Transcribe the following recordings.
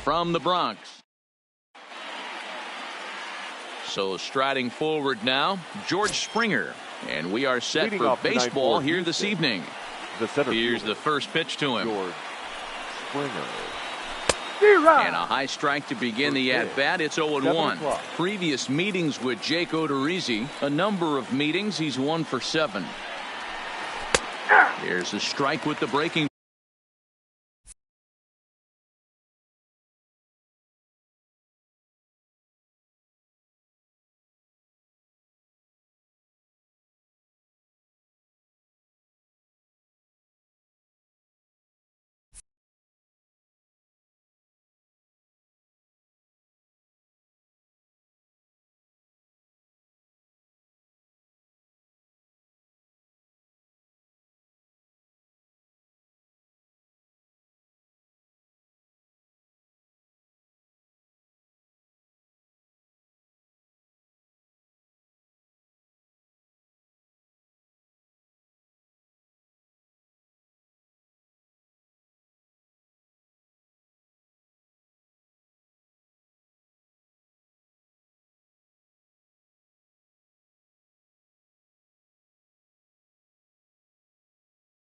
from the Bronx. So striding forward now, George Springer. And we are set Leading for baseball here Houston, this evening. Here's the first pitch to him. George Springer. And a high strike to begin the at-bat. It's 0-1. Previous meetings with Jake Odorizzi, a number of meetings. He's 1 for 7. Here's a strike with the breaking.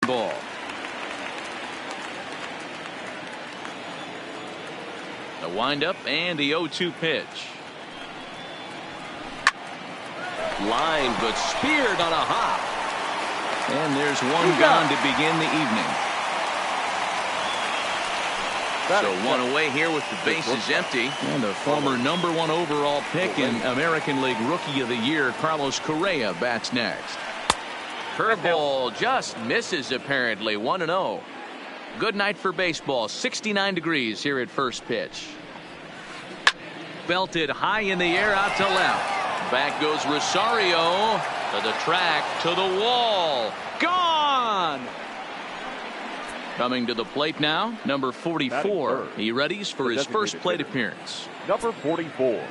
Ball. The windup and the 0-2 pitch. Line but speared on a hop. And there's one gone to begin the evening. So one away here with the bases empty. And the former #1 overall pick in American League Rookie of the Year, Carlos Correa, bats next. Curveball just misses apparently. 1-0. Good night for baseball. 69 degrees here at first pitch. Belted high in the air out to left. Back goes Rosario to the track, to the wall. Gone. Coming to the plate now, number 44. He readies for his first plate appearance. Number 44.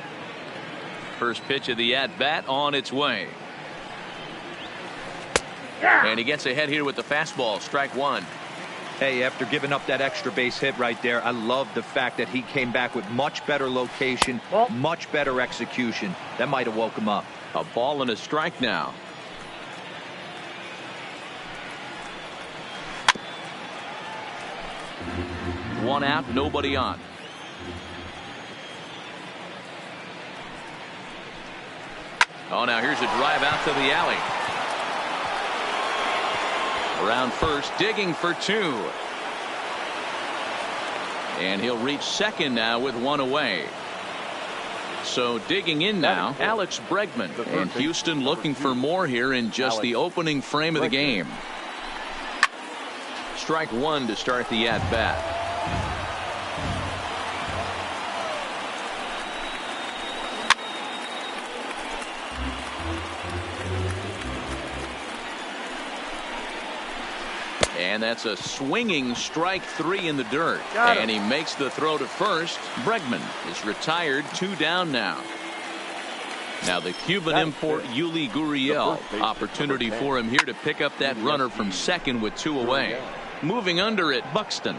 First pitch of the at-bat on its way. And he gets ahead here with the fastball. Strike one. Hey, after giving up that extra base hit right there, I love the fact that he came back with much better location, much better execution. That might have woke him up. A ball and a strike now. One out, nobody on. Oh, now here's a drive out to the alley. Around first, digging for 2. And he'll reach second now with 1 away. So digging in now, Alex Bregman. And Houston looking for more here in just the opening frame of the game. Strike 1 to start the at-bat. And that's a swinging strike 3 in the dirt. And he makes the throw to first. Bregman is retired, 2 down now. Now the Cuban import Yuli Gurriel. Opportunity for him here to pick up that runner from second with 2 away. Moving under it, Buxton.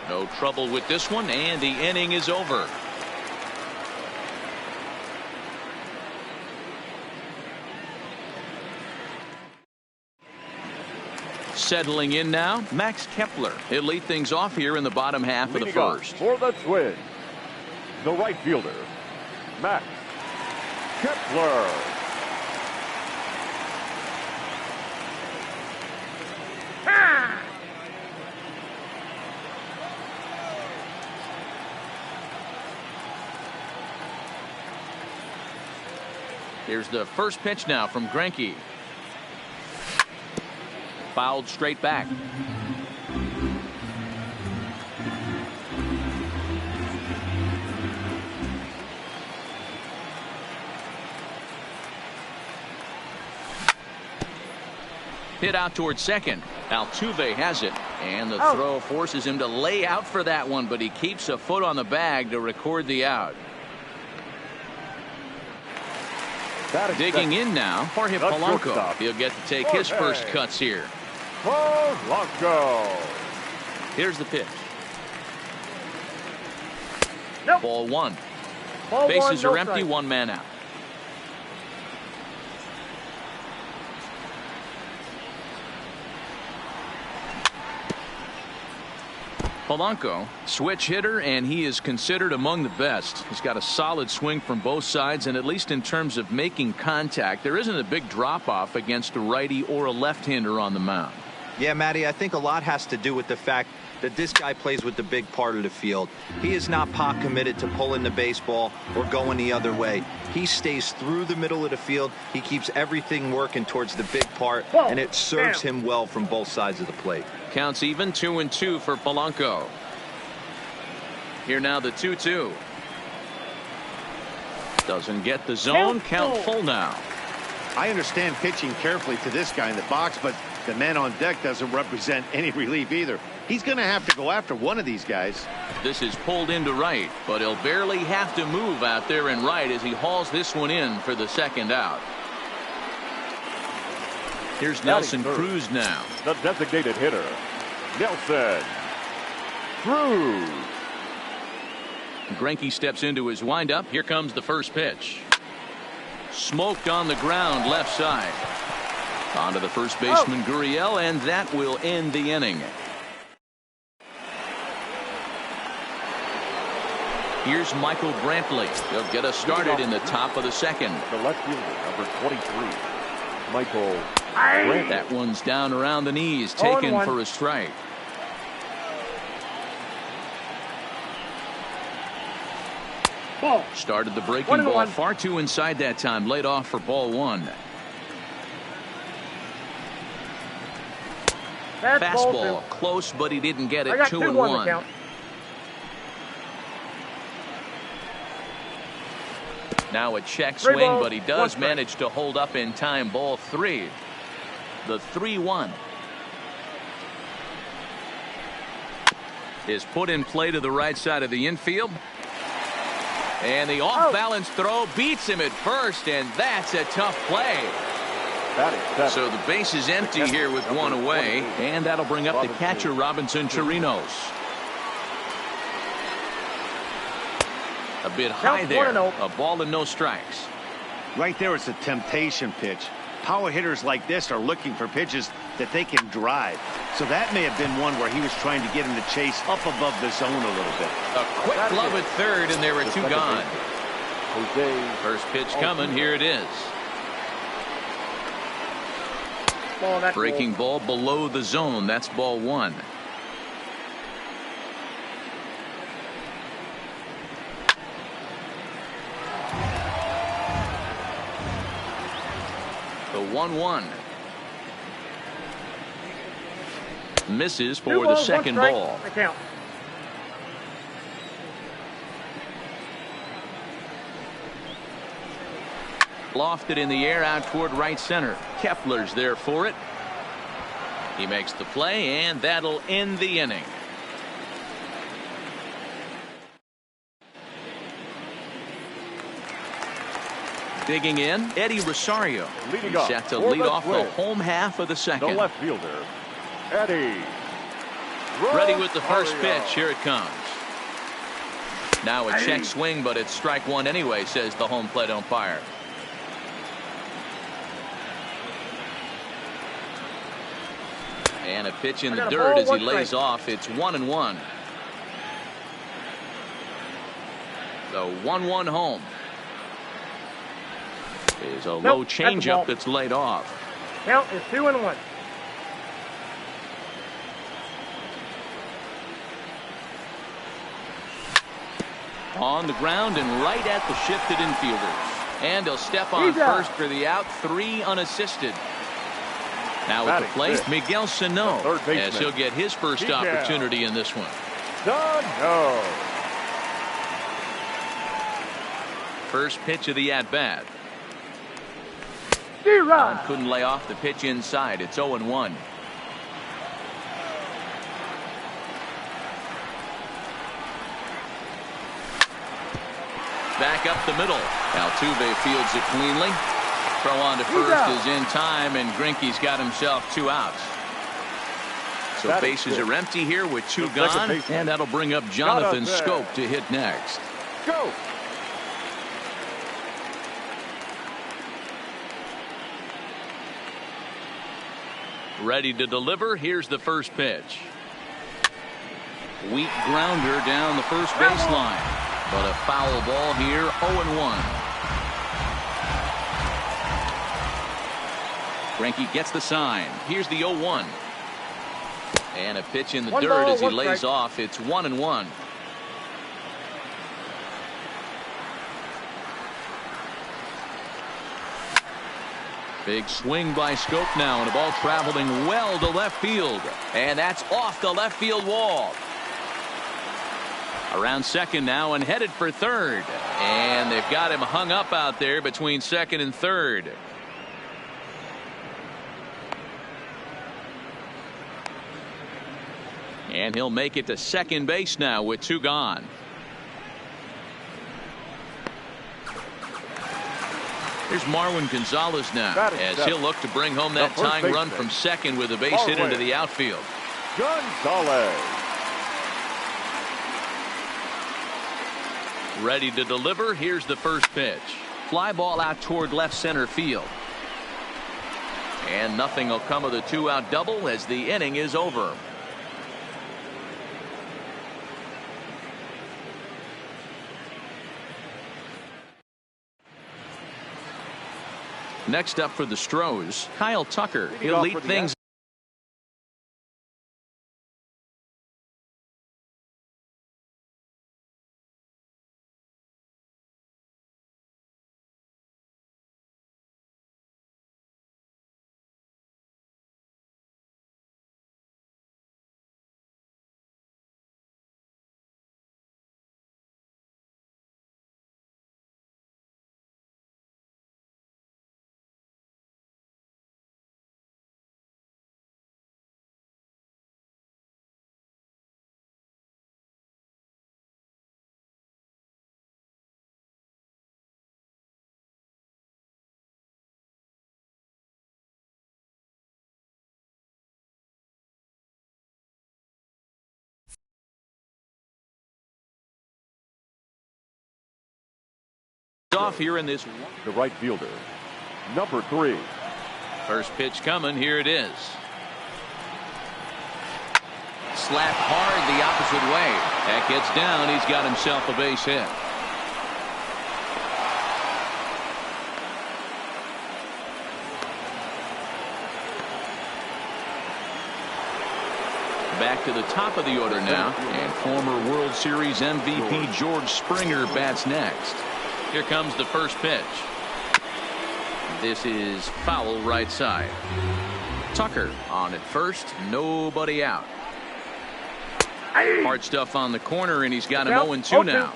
No trouble with this one, and the inning is over. Settling in now, Max Kepler. He'll lead things off here in the bottom half of the first. For the Twins, the right fielder, Max Kepler. Here's the first pitch now from Greinke. Fouled straight back. Hit out towards second. Altuve has it, and the throw forces him to lay out for that one, but he keeps a foot on the bag to record the out. Digging in now, Jorge Polanco. He'll get to take his first cuts here. Polanco. Here's the pitch. Ball one. Ball Bases one, are no empty, strike. 1 man out. Polanco, switch hitter, and he is considered among the best. He's got a solid swing from both sides, and at least in terms of making contact, there isn't a big drop-off against a righty or a left-hander on the mound. Yeah, Matty, I think a lot has to do with the fact that this guy plays with the big part of the field. He is not pot committed to pulling the baseball or going the other way. He stays through the middle of the field. He keeps everything working towards the big part, and it serves him well from both sides of the plate. Counts even, 2-2 for Polanco. Here now the 2-2. Doesn't get the zone. Count full now. I understand pitching carefully to this guy in the box, but the man on deck doesn't represent any relief either. He's going to have to go after one of these guys. This is pulled into right, but he'll barely have to move out there in right as he hauls this one in for the second out. Here's Nelson Cruz now. The designated hitter, Nelson Cruz. Greinke steps into his windup. Here comes the first pitch. Smoked on the ground left side. On to the first baseman, Gurriel, and that will end the inning. Here's Michael Brantley. He'll get us started in the top of the second. The left fielder, number 23, Michael Brantley. That one's down around the knees, taken for a strike. Started the breaking ball far too inside that time. Laid off for ball one. Fastball close, but he didn't get it. 2-1. Now a check swing, but he does manage to hold up in time. Ball three. The 3-1 is put in play to the right side of the infield. And the off-balance throw beats him at first, and that's a tough play. So the base is empty here with one away, and that'll bring up the catcher, Robinson Chirinos. A bit high there. A ball and no strikes. Right there, it's a temptation pitch. Power hitters like this are looking for pitches that they can drive. So that may have been one where he was trying to get him to chase up above the zone a little bit. A quick glove at third, and there were two gone. First pitch coming. Here it is. Breaking ball below the zone. That's ball one. The 1-1. Misses for the second ball. Lofted in the air out toward right center. Kepler's there for it. He makes the play, and that'll end the inning. Digging in, Eddie Rosario. Leading off set to lead off the home half of the second. The left fielder, Eddie. Ready with the first pitch. Here it comes. Now a check swing, but it's strike one anyway, says the home plate umpire. And a pitch in the dirt as he lays off. It's 1-1. The 1-1 home is a low changeup that's laid off. Count is 2-1. On the ground and right at the shifted infielders. And he'll step on first for the out. 3 unassisted. Now at the plate, Miguel Sano, as he'll get his first opportunity in this one. Sano. First pitch of the at-bat. Couldn't lay off the pitch inside. It's 0-1. Back up the middle. Altuve fields it cleanly. Throw on to first is in time, and Greinke's got himself 2 outs. So bases are empty here with 2 gone, and that'll bring up Jonathan Schoop to hit next. Go. Ready to deliver. Here's the first pitch. Weak grounder down the first baseline. But a foul ball here, 0-1. Greinke gets the sign. Here's the 0-1. And a pitch in the dirt as he lays off. It's 1-1. Big swing by Schoop now, and a ball traveling well to left field. And that's off the left field wall. Around second now and headed for third. And they've got him hung up out there between second and third. And he'll make it to second base now with 2 gone. Here's Marwin Gonzalez now as he'll look to bring home that tying run from second with a base hit into the outfield. Gonzalez. Ready to deliver. Here's the first pitch. Fly ball out toward left center field. And nothing will come of the 2-out double as the inning is over. Next up for the Stros, Kyle Tucker. He'll lead things. Off here in this. The right fielder, number 3. First pitch coming. Here it is. Slapped hard the opposite way. That gets down. He's got himself a base hit. Back to the top of the order now, and former World Series MVP George Springer bats next. Here comes the first pitch. This is foul right side. Tucker on at first, nobody out. Hard stuff on the corner, and he's got him 0-2 now.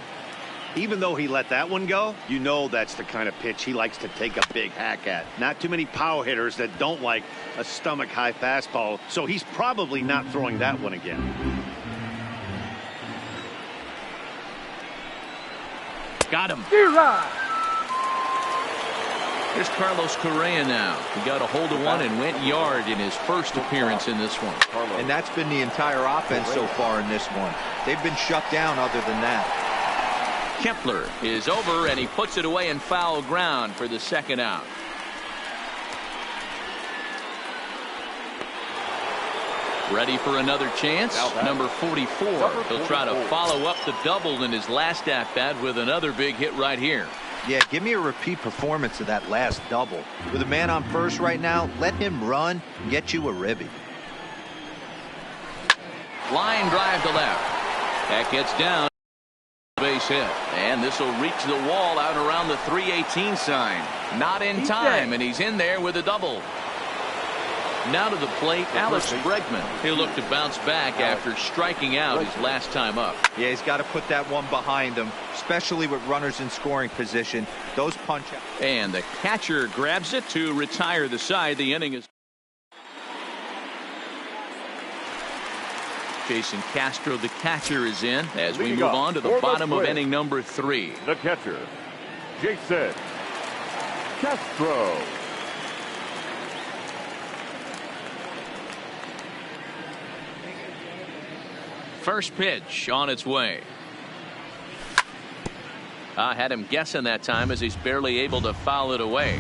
Even though he let that one go, you know that's the kind of pitch he likes to take a big hack at. Not too many power hitters that don't like a stomach high fastball, so he's probably not throwing that one again. Got him. Here's Carlos Correa now. He got a hold of one and went yard in his first appearance in this one. And that's been the entire offense so far in this one. They've been shut down other than that. Kepler is over, and he puts it away in foul ground for the second out. Ready for another chance. Number 44. He'll try to follow up the double in his last at-bat with another big hit right here. Yeah, give me a repeat performance of that last double. With a man on first right now, let him run and get you a ribby. Line drive to left. That gets down. Base hit. And this will reach the wall out around the 318 sign. Not in time, and he's in there with a double. Now to the plate, Alex Bregman. He'll look to bounce back after striking out his last time up. Yeah, he's got to put that one behind him, especially with runners in scoring position. Those punch outs. And the catcher grabs it to retire the side. The inning is. Jason Castro, the catcher, is in as we move on to the bottom of inning number 3. The catcher, Jason Castro. First pitch on its way. Had him guessing that time as he's barely able to foul it away.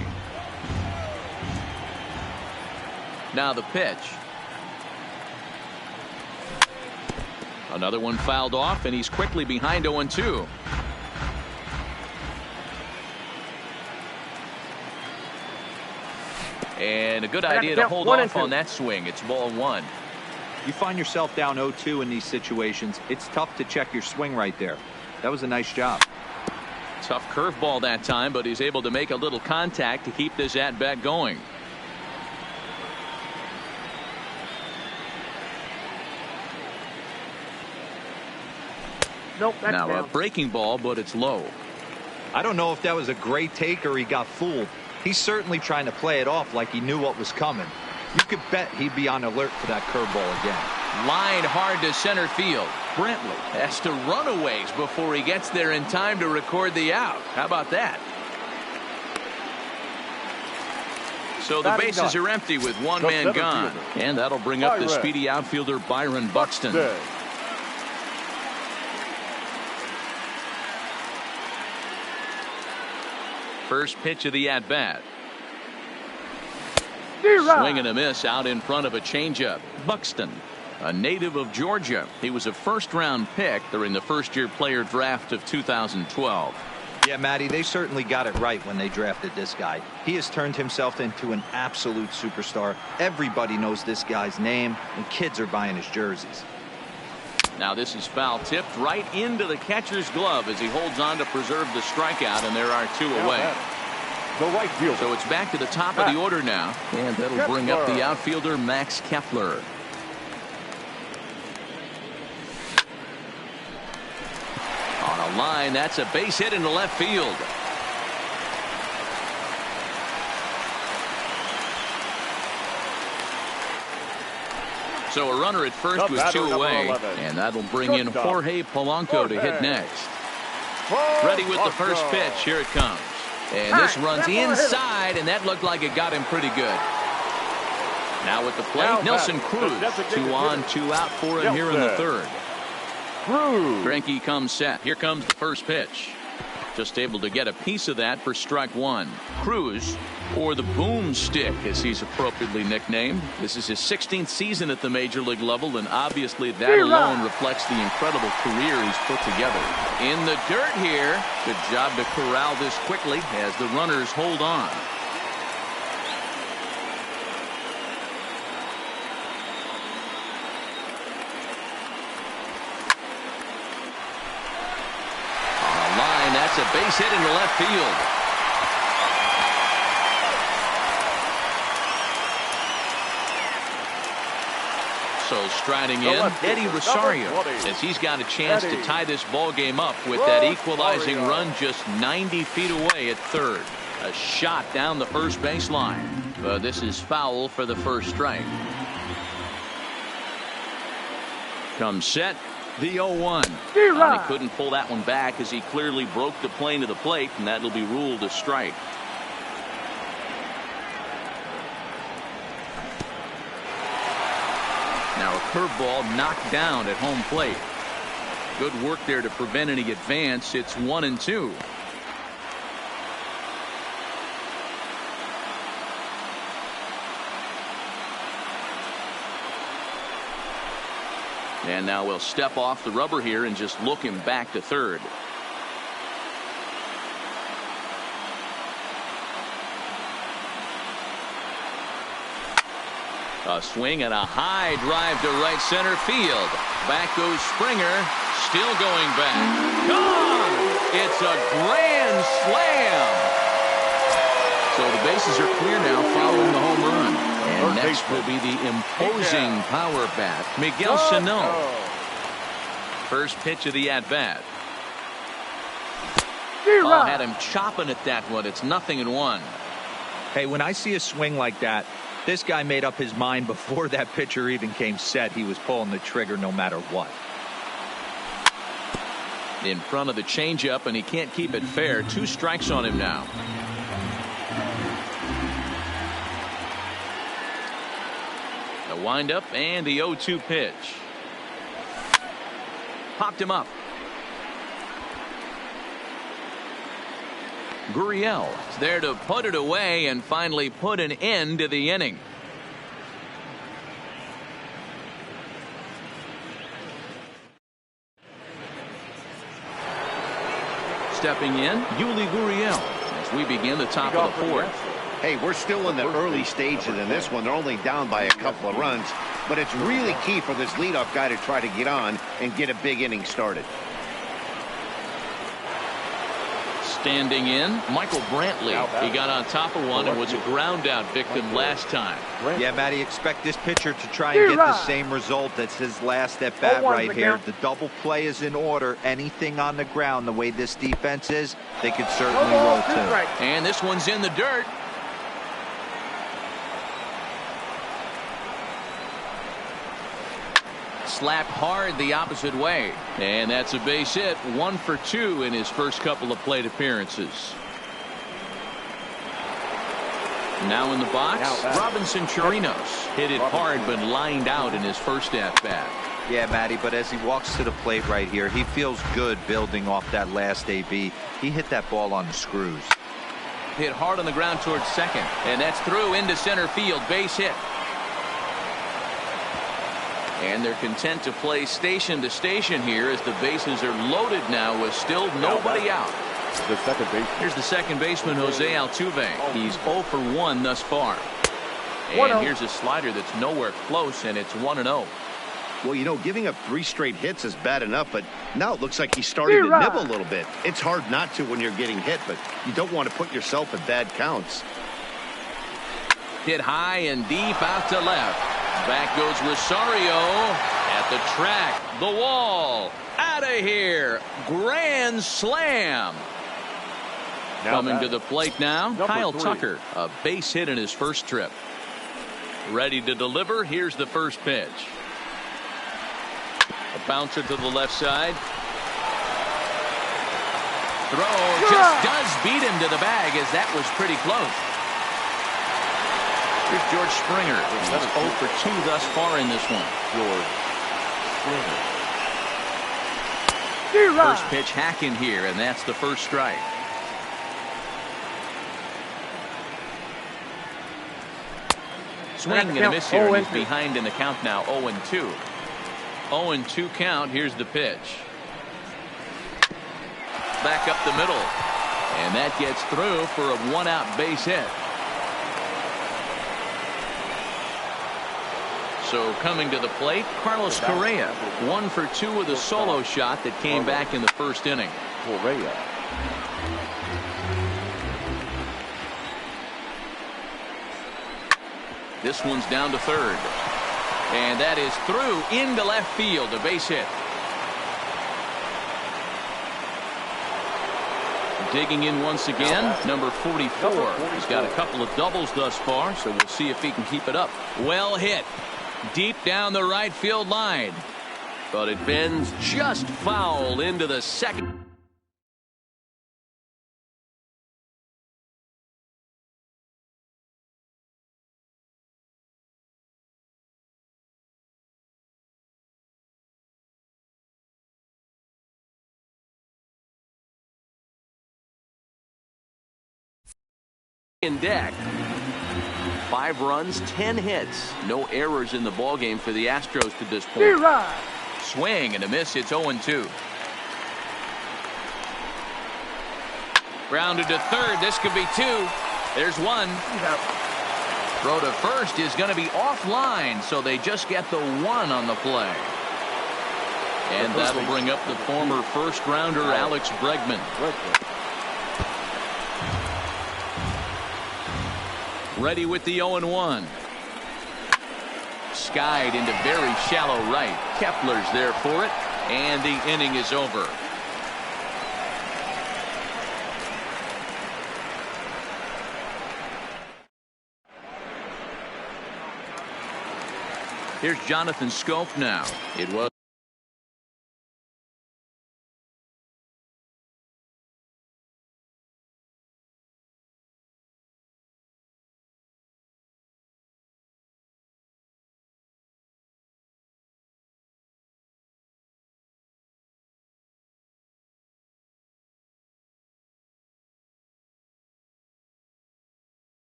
Now the pitch. Another one fouled off, and he's quickly behind 0-2. And a good idea to hold off on that swing. It's ball 1. You find yourself down 0-2 in these situations, it's tough to check your swing right there. That was a nice job. Tough curveball that time, but he's able to make a little contact to keep this at-bat going. Nope, that's now down. A breaking ball, but it's low. I don't know if that was a great take or he got fooled. He's certainly trying to play it off like he knew what was coming. You could bet he'd be on alert for that curveball again. Line hard to center field. Brentley has to run a ways before he gets there in time to record the out. How about that? So the bases are empty with one man gone. And that'll bring up the speedy outfielder Byron Buxton. First pitch of the at-bat. Swing and a miss out in front of a changeup. Buxton, a native of Georgia. He was a first-round pick during the first-year player draft of 2012. Yeah, Matty, they certainly got it right when they drafted this guy. He has turned himself into an absolute superstar. Everybody knows this guy's name, and kids are buying his jerseys. Now this is foul tipped right into the catcher's glove as he holds on to preserve the strikeout, and there are 2 away. The right fielder. So it's back to the top of the order now, and that'll bring up the outfielder Max Kepler. On a line, that's a base hit into left field. So a runner at first with 2 away, and that'll bring in Jorge Polanco to hit next. Ready with the first pitch. Here it comes. And this runs inside, and that looked like it got him pretty good. Now with the plate, Nelson Cruz. 2 on, 2 out for him here in the third. Greinke comes set. Here comes the first pitch. Just able to get a piece of that for strike 1. Cruz, or the boomstick as he's appropriately nicknamed. This is his 16th season at the major league level, and obviously that alone reflects the incredible career he's put together. In the dirt here. Good job to corral this quickly as the runners hold on. That's a base hit into left field. So striding in, Eddie Rosario, as he's got a chance to tie this ball game up with that equalizing run just 90 feet away at third. A shot down the first baseline. But this is foul for the first strike. Comes set. The 0-1. He couldn't pull that one back as he clearly broke the plane of the plate, and that'll be ruled a strike. Now a curveball knocked down at home plate. Good work there to prevent any advance. It's 1-2. And now we'll step off the rubber here and just look him back to third. A swing and a high drive to right center field. Back goes Springer. Still going back. Gone! It's a grand slam. So the bases are clear now following the home run. And next will be the imposing power bat, Miguel Sano. First pitch of the at-bat. Had him chopping at that one. It's 0-1. Hey, when I see a swing like that, this guy made up his mind before that pitcher even came set. He was pulling the trigger no matter what. In front of the changeup, and he can't keep it fair. 2 strikes on him now. The windup and the 0-2 pitch. Popped him up. Gurriel is there to put it away and finally put an end to the inning. Stepping in, Yuli Gurriel as we begin the top of the fourth. Hey, we're still in the early stages in this one. They're only down by a couple of runs, but it's really key for this leadoff guy to try to get on and get a big inning started. Standing in, Michael Brantley. He got on top of one and was a ground out victim last time. Yeah, Matty, expect this pitcher to try and get the same result as his last at bat right here. The double play is in order. Anything on the ground, the way this defense is, they could certainly roll too. And this one's in the dirt. Slapped hard the opposite way. And that's a base hit. 1 for 2 in his first couple of plate appearances. Now in the box, Robinson Chirinos hit it hard but lined out in his first at bat. Yeah, Matty, but as he walks to the plate right here, he feels good building off that last AB. He hit that ball on the screws. Hit hard on the ground towards second, and that's through into center field. Base hit. And they're content to play station to station here as the bases are loaded now with still nobody out. The second baseman. Here's the second baseman, Jose Altuve. He's 0 for 1 thus far. And here's a slider that's nowhere close, and it's 1-0. Well, you know, giving up 3 straight hits is bad enough, but now it looks like he's starting to nibble a little bit. It's hard not to when you're getting hit, but you don't want to put yourself in bad counts. Hit high and deep out to left. Back goes Rosario at the track. The wall. Out of here. Grand slam. Coming to the plate now, Kyle Tucker. A base hit in his first trip. Ready to deliver. Here's the first pitch. A bouncer to the left side. Throw just does beat him to the bag as that was pretty close. Here's George Springer. He's 0 for 2 thus far in this one. George Springer. First pitch hacking here, and that's the first strike. Swing and a miss here. He's behind in the count now, 0-2. 0-2 count. Here's the pitch. Back up the middle. And that gets through for a 1-out base hit. So coming to the plate, Carlos Correa. 1 for 2 with a solo shot that came back in the first inning. Correa. This one's down to third. And that is through into left field. A base hit. Digging in once again, number 44. He's got a couple of doubles thus far, so we'll see if he can keep it up. Well hit. Deep down the right field line. But it bends just foul into the second. In deck. 5 runs, 10 hits. No errors in the ballgame for the Astros to this point. Swing and a miss. It's 0-2. Grounded to third. This could be 2. There's 1. Throw to first is going to be offline, so they just get the 1 on the play. And that'll bring up the former first rounder Alex Bregman. Ready with the 0-1. Skied into very shallow right. Kepler's there for it, and the inning is over. Here's Jonathan Schoop now. It was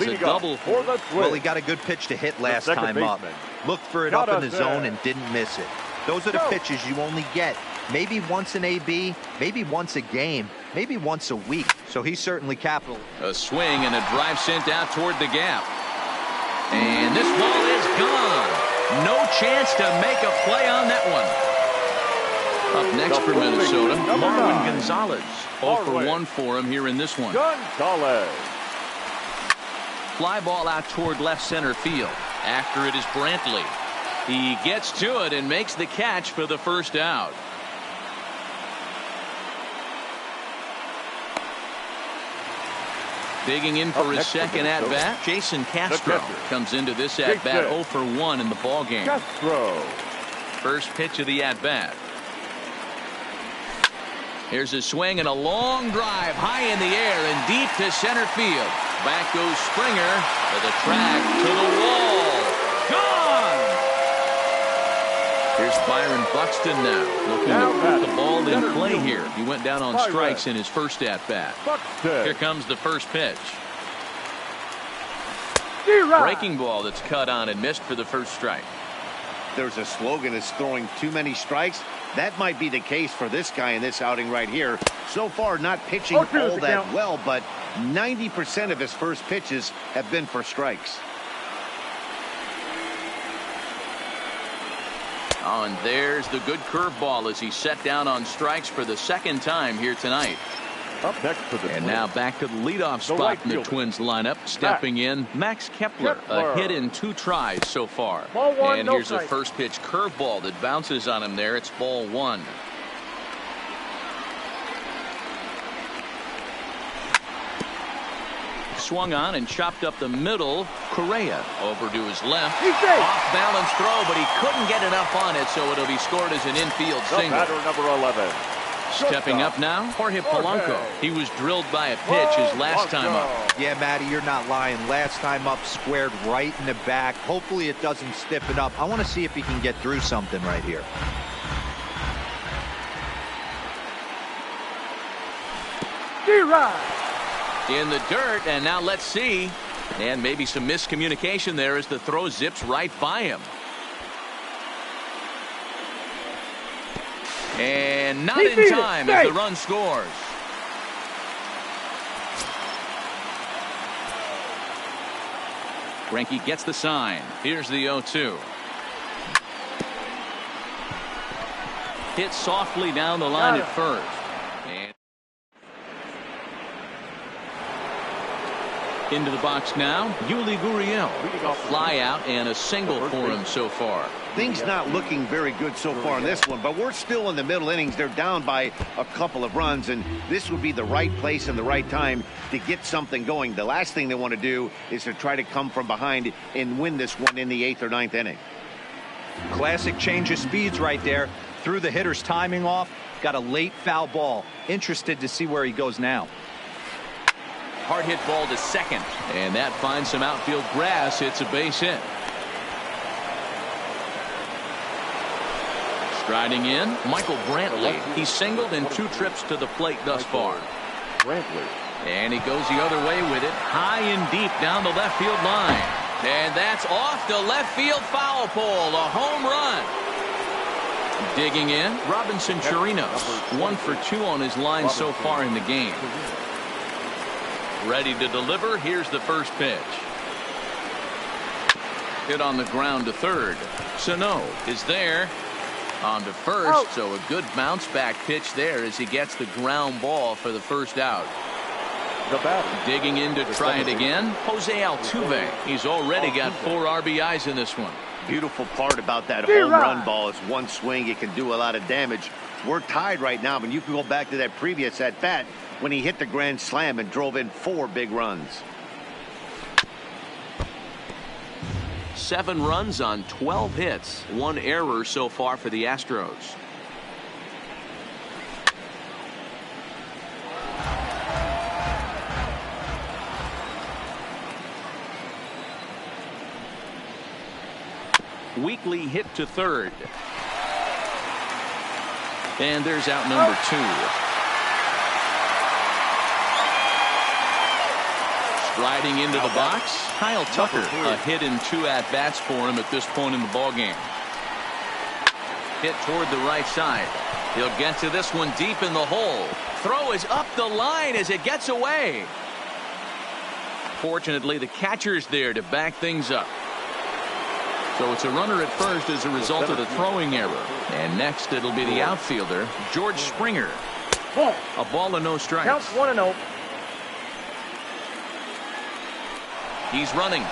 a double. Well, he got a good pitch to hit last time up. Looked for it up in the zone and didn't miss it. Those are the pitches you only get maybe once an AB, maybe once a game, maybe once a week. So he's certainly capital. A swing and a drive sent out toward the gap. And this ball is gone. No chance to make a play on that one. Up next for Minnesota, Marwin Gonzalez. 0 for 1 for him here in this one. Gonzalez. Fly ball out toward left center field. After it is Brantley. He gets to it and makes the catch for the first out. Digging in for his second at-bat, Jason Castro comes into this at-bat 0 for 1 in the ballgame. First pitch of the at-bat. Here's a swing and a long drive high in the air and deep to center field. Back goes Springer to the track, to the wall. Gone! Here's Byron Buxton now, looking to put the ball in play here. He went down on strikes in his first at-bat. Here comes the first pitch. Breaking ball that's cut on and missed for the first strike. There's a slogan that's throwing too many strikes. That might be the case for this guy in this outing right here. So far, not pitching all that well, but 90% of his first pitches have been for strikes. Oh, and there's the good curveball as he set down on strikes for the second time here tonight. Up next for the and now back to the leadoff spot in the Twins lineup. Stepping in, Max Kepler. A hit in 2 tries so far. And here's a first pitch curveball that bounces on him there. It's ball 1. Swung on and chopped up the middle. Correa over to his left. Off balance throw, but he couldn't get enough on it, so it'll be scored as an infield single. Batter number 11. Stepping up now, Jorge Polanco. He was drilled by a pitch his last time up. Yeah, Matty, you're not lying. Last time up, squared right in the back. Hopefully it doesn't stiffen up. I want to see if he can get through something right here. In the dirt, and now let's see. And maybe some miscommunication there as the throw zips right by him. And not in time as the run scores. Greinke gets the sign. Here's the 0-2. Hit softly down the line at first. And into the box now, Yuli Gurriel. A fly out and a single for him so far. Things not looking very good so far in this one, but we're still in the middle innings. They're down by a couple of runs, and this would be the right place and the right time to get something going. The last thing they want to do is to try to come from behind and win this one in the 8th or 9th inning. Classic change of speeds right there. Threw the hitter's timing off. Got a late foul ball. Interested to see where he goes now. Hard hit ball to second, and that finds some outfield grass. It's a base hit. Striding in, Michael Brantley. He's singled in 2 trips to the plate thus far. Brantley. And he goes the other way with it, high and deep down the left field line. And that's off the left field foul pole, a home run. Digging in, Robinson Chirinos. 1 for 2 on his line so far in the game. Ready to deliver. Here's the first pitch. Hit on the ground to third. Sano is there. On to first, so a good bounce back pitch there as he gets the ground ball for the first out. The batter. Digging in to try it again, Jose Altuve. He's already got 4 RBIs in this one. Beautiful part about that home run ball is one swing, it can do a lot of damage. We're tied right now, but you can go back to that previous at bat when he hit the grand slam and drove in 4 big runs. 7 runs on 12 hits. 1 error so far for the Astros. Weekly hit to third. And there's out number 2. Riding into the box, Kyle Tucker. A hit in 2 at-bats for him at this point in the ballgame. Hit toward the right side. He'll get to this one deep in the hole. Throw is up the line as it gets away. Fortunately, the catcher's there to back things up. So it's a runner at first as a result of the throwing error. And next it'll be the outfielder, George Springer. A ball and no strikes. Counts 1-0. He's running.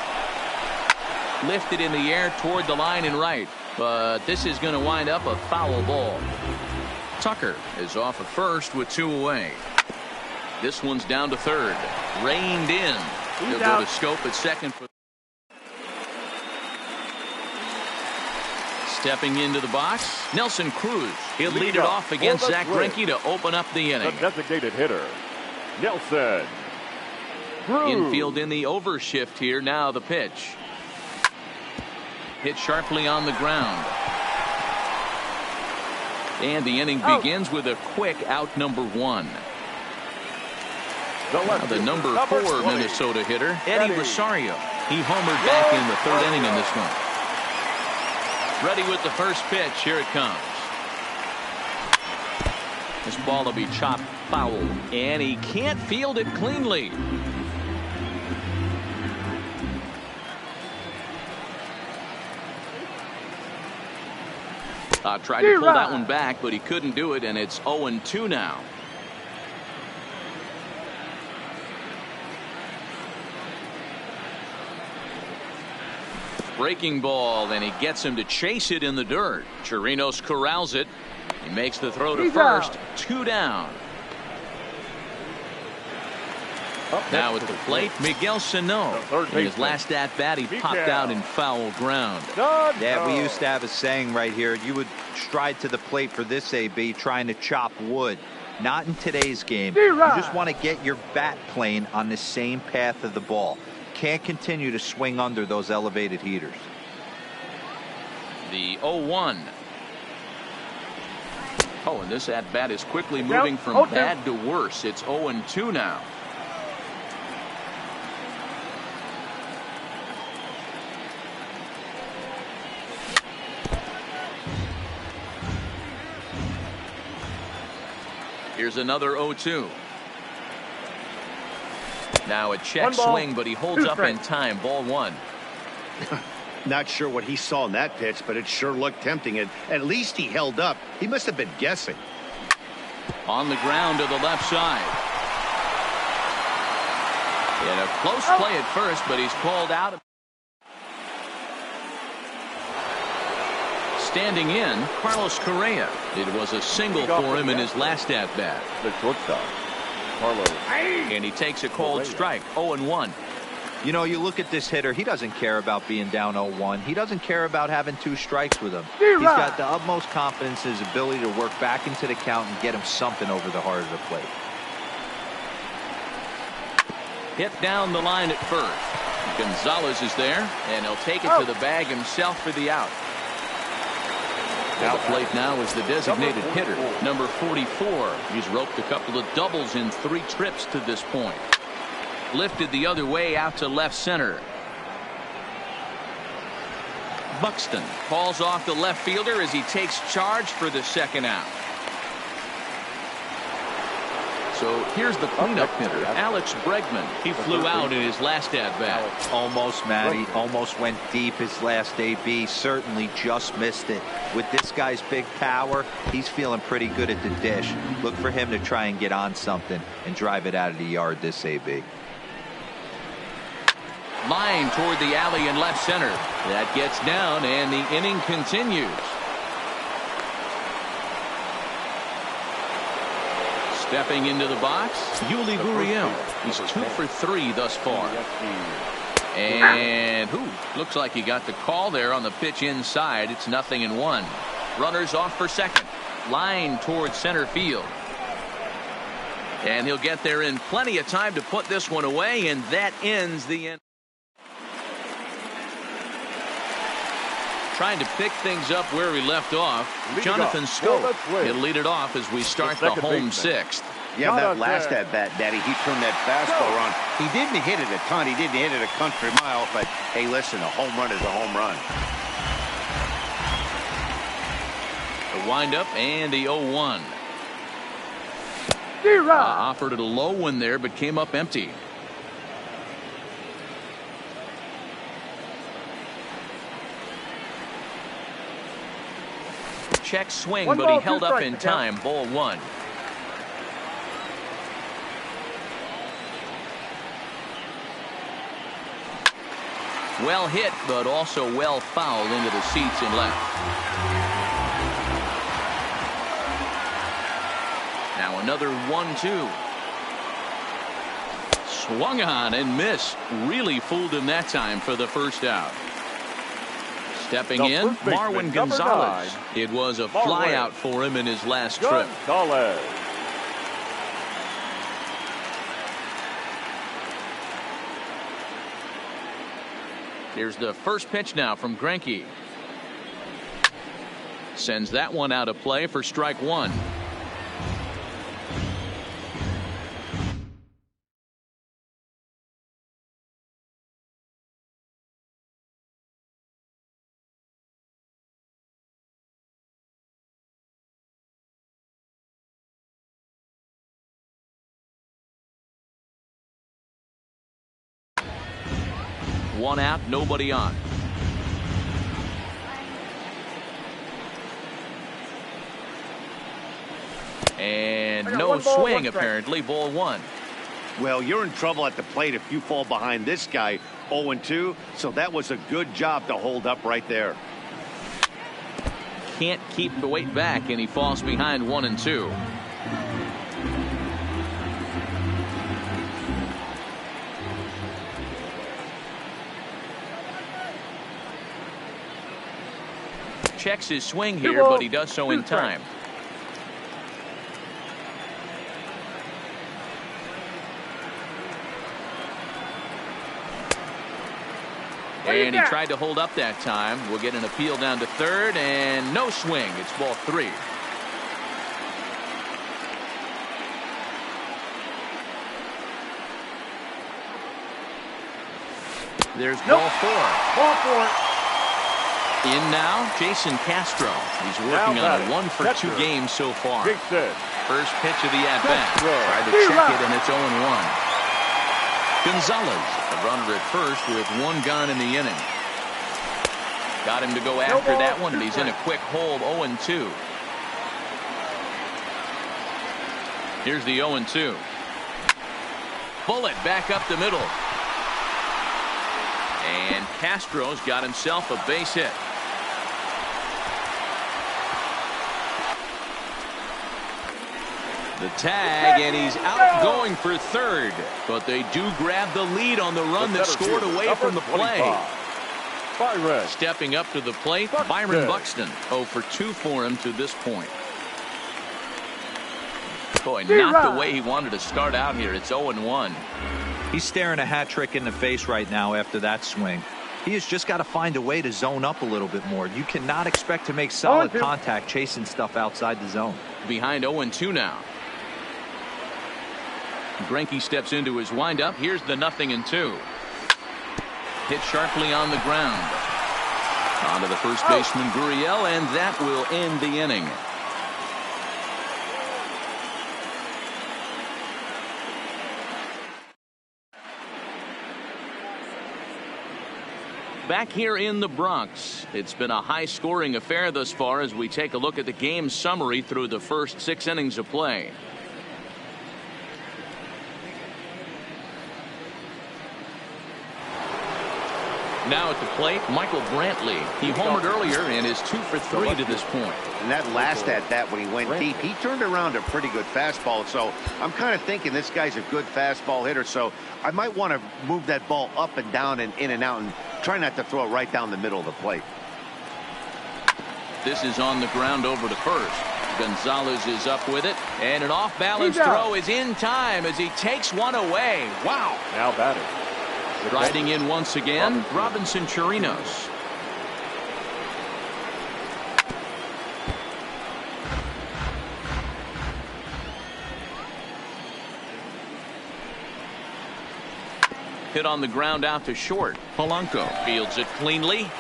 Lifted in the air toward the line and right. But this is going to wind up a foul ball. Tucker is off at first with 2 away. This one's down to third. Reined in. He'll go to Schoop at second. Stepping into the box, Nelson Cruz. He'll lead it off against Zach Greinke to open up the inning. The designated hitter, Nelson Cruz. Infield in the overshift here. Now the pitch. Hit sharply on the ground. And the inning begins with a quick out number 1. Now the number 4 Minnesota hitter, Eddie Rosario. He homered back in the 3rd inning in this one. Ready with the first pitch. Here it comes. This ball will be chopped foul. And he can't field it cleanly. Tried to pull that one back, but he couldn't do it, and it's 0-2 now. Breaking ball, and he gets him to chase it in the dirt. Chirinos corrals it. He makes the throw to first. 2 down. Now at the plate, Miguel Sano. In his last at-bat, he popped out in foul ground. Yeah, we used to have a saying right here. You would stride to the plate for this AB trying to chop wood. Not in today's game. You just want to get your bat plane on the same path of the ball. Can't continue to swing under those elevated heaters. The 0-1. Oh, and this at-bat is quickly moving from bad to worse. It's 0-2 now. Here's another 0-2. Now a check swing, but he holds up in time. Ball 1. Not sure what he saw in that pitch, but it sure looked tempting. And at least he held up. He must have been guessing. On the ground to the left side. In a close play at first, but he's called out. Standing in, Carlos Correa. It was a single for him in his last at-bat. The shortstop, Carlos. And he takes a called strike. 0-1. You know, you look at this hitter, he doesn't care about being down 0-1. He doesn't care about having 2 strikes with him. He's got the utmost confidence in his ability to work back into the count and get him something over the heart of the plate. Hit down the line at first. Gonzalez is there, and he'll take it to the bag himself for the out. At the plate now is the designated hitter, number 44. He's roped a couple of doubles in 3 trips to this point. Lifted the other way out to left center. Buxton calls off the left fielder as he takes charge for the second out. So here's the cleanup hitter, Alex Bregman. He flew out in his last at-bat. Almost, Matty. Almost went deep his last AB. Certainly just missed it. With this guy's big power, he's feeling pretty good at the dish. Look for him to try and get on something and drive it out of the yard this AB. Line toward the alley in left center. That gets down, and the inning continues. Stepping into the box, Yuli Gurriel. He's 2 for 3 thus far. And looks like he got the call there on the pitch inside. It's 0-1. Runners off for second. Line towards center field. And he'll get there in plenty of time to put this one away, and that ends the end. Trying to pick things up where we left off. Jonathan Schoop. He'll lead it off as we start the home 6th. Yeah, that last at bat, Daddy, he turned that fastball around. He didn't hit it a ton. He didn't hit it a country mile. But, hey, listen, a home run is a home run. The windup and the 0-1. Offered it a low one there, but came up empty. Check swing, but he held up in time. Ball 1. Well hit, but also well fouled into the seats and left. Now another 1-2. Swung on and missed. Really fooled him that time for the first out. Stepping in, Marwin Gonzalez. It was a flyout for him in his last trip. Here's the first pitch now from Greinke. Sends that one out of play for strike 1. One out, nobody on. And no swing, apparently. Ball 1. Well, you're in trouble at the plate if you fall behind this guy 0-2. So that was a good job to hold up right there. Can't keep the weight back, and he falls behind 1-2. Checks his swing here, but he does so in time. And he tried to hold up that time. We'll get an appeal down to third, and no swing. It's ball 3. There's ball 4. Ball 4. In now, Jason Castro. He's working on a 1-for-2 game so far. First pitch of the at-bat. Tried to check it, and it's 0-1. Gonzalez, a runner at first with 1 gone in the inning. Got him to go after that one, and he's in a quick hold. 0-2. Here's the 0-2. Bullet back up the middle. And Castro's got himself a base hit. The tag, and he's out going for third. But they do grab the lead on the run that scored away from the play. Stepping up to the plate, Byron Buxton. 0-for-2 for him to this point. Boy, not the way he wanted to start out here. It's 0-1. He's staring a hat trick in the face right now after that swing. He has just got to find a way to zone up a little bit more. You cannot expect to make solid contact chasing stuff outside the zone. Behind 0-2 now. Greinke steps into his windup. Here's the 0-2. Hit sharply on the ground. On to the first baseman, Gurriel, and that will end the inning. Back here in the Bronx, it's been a high-scoring affair thus far as we take a look at the game summary through the first 6 innings of play. Now at the plate, Michael Brantley. He homered earlier and is 2 for 3 to this point. And that last at-bat when he went deep, he turned around a pretty good fastball. So I'm kind of thinking this guy's a good fastball hitter. So I might want to move that ball up and down and in and out and try not to throw it right down the middle of the plate. This is on the ground over to first. Gonzalez is up with it, and an off-balance throw is in time as he takes one away. Wow. Now batting. Riding in once again, Robinson Chirinos. Hit on the ground out to short. Polanco fields it cleanly.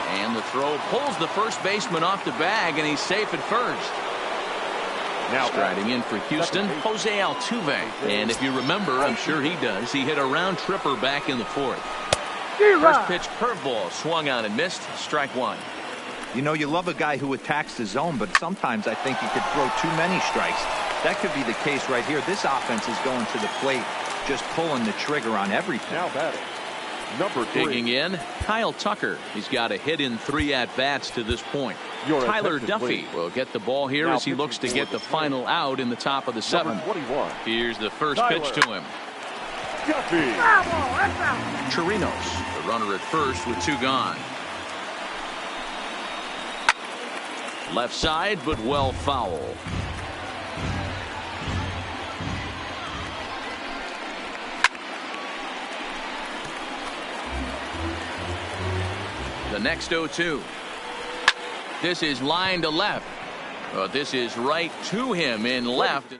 And the throw pulls the first baseman off the bag, and he's safe at first. Now striding in for Houston, Jose Altuve. And if you remember, I'm sure he does, he hit a round tripper back in the fourth. First pitch curveball swung on and missed. Strike one. You know, you love a guy who attacks the zone, but sometimes I think he could throw too many strikes. That could be the case right here. This offense is going to the plate, just pulling the trigger on everything. Now batting, number 3. Digging in, Kyle Tucker. He's got a hit in 3 at-bats to this point. Tyler Duffy will get the ball here as he looks to get the final out in the top of the 7th. Here's the first pitch to him. Duffy. Chirinos, the runner at first with 2 gone. Left side, but well foul. The next 0-2. This is line to left. But this is right to him in left.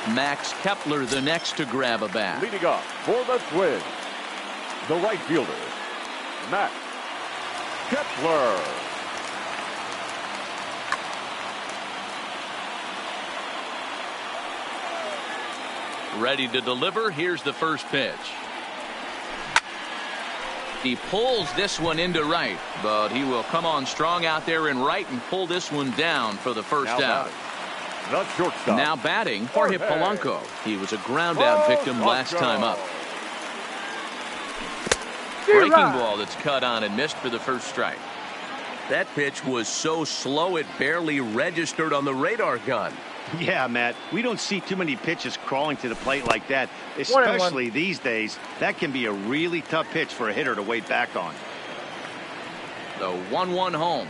Max Kepler the next to grab a bat. Leading off for the Twins, the right fielder, Max Kepler. Ready to deliver. Here's the first pitch. He pulls this one into right, but he will come on strong out there in right and pull this one down for the first out. The shortstop. Now batting, Jorge Polanco. He was a ground out victim last time up. Breaking ball that's cut on and missed for the first strike. That pitch was so slow it barely registered on the radar gun. Yeah, Matt, we don't see too many pitches crawling to the plate like that, especially these days. That can be a really tough pitch for a hitter to wait back on. The 1-1 home.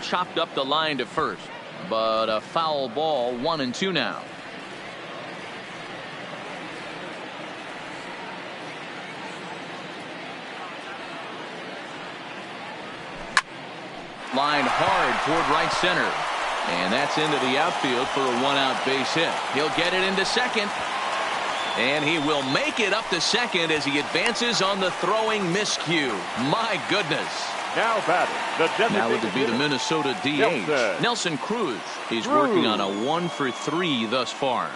Chopped up the line to first, but a foul ball. 1-2 now. Line hard toward right center. And that's into the outfield for a 1-out base hit. He'll get it into second. And he will make it up to second as he advances on the throwing miscue. My goodness. Now batting, now it would be the Minnesota DH, Nelson Cruz. He's working on a 1 for 3 thus far.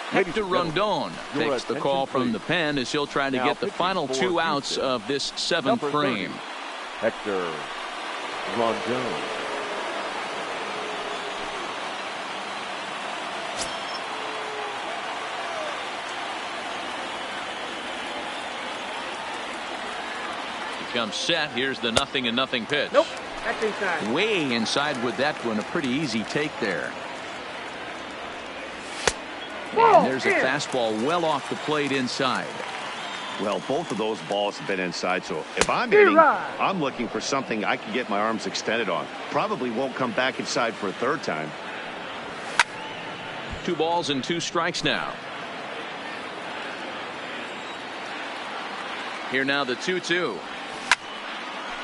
Hector Rondon takes the call from the pen as he'll try to get the final 2 outs of this 7th frame. Hector Rondon. He comes set. Here's the 0-0 pitch. Nope, that's inside. Way inside with that one. A pretty easy take there. And there's a fastball well off the plate inside. Well, both of those balls have been inside, so if I'm hitting, I'm looking for something I can get my arms extended on. Probably won't come back inside for a 3rd time. 2 balls and 2 strikes now. Here now the 2-2.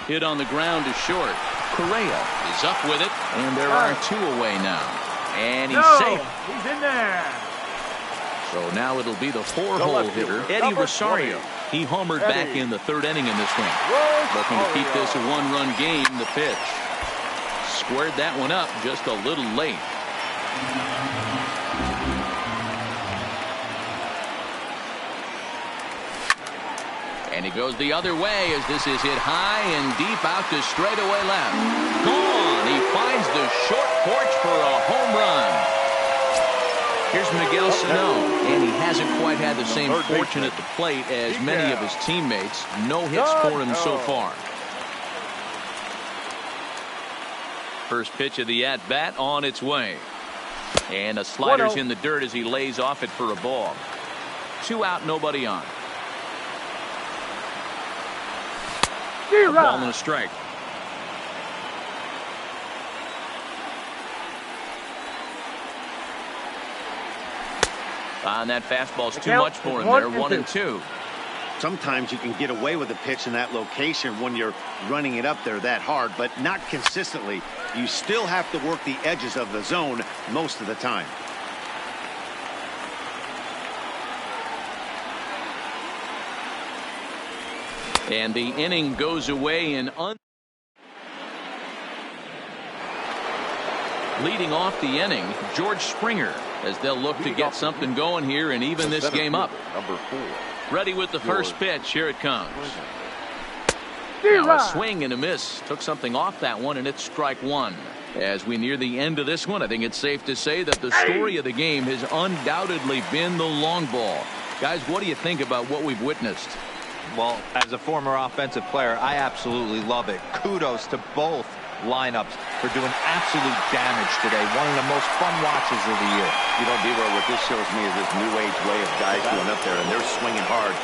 Hit on the ground to short. Correa is up with it, and there are 2 away now. And he's safe. He's in there. So now it'll be the 4-hole hitter, Eddie Rosario. He homered back in the 3rd inning in this one. Looking to keep this a 1-run game. The pitch. Squared that one up just a little late. And he goes the other way as this is hit high and deep out to straightaway left. Gone. He finds the short porch for a home run. Here's Miguel Sano, and he hasn't quite had the same fortune at the plate as many of his teammates. No hits for him so far. First pitch of the at-bat on its way. And a slider's in the dirt as he lays off it for a ball. 2 out, nobody on. A ball and a strike. And that fastball's too much for him there. 1-2. Sometimes you can get away with a pitch in that location when you're running it up there that hard, but not consistently. You still have to work the edges of the zone most of the time. And the inning goes away in leading off the inning, George Springer, as they'll look to get something going here and even this game up. Number 4. Ready with the first pitch. Here it comes. Now a swing and a miss. Took something off that one, and it's strike one. As we near the end of this one, I think it's safe to say that the story of the game has undoubtedly been the long ball. Guys, what do you think about what we've witnessed? Well, as a former offensive player, I absolutely love it. Kudos to both lineups for doing absolute damage today. One of the most fun watches of the year. You know, D-Roy, what this shows me is this new age way of guys going up there, and they're swinging hard.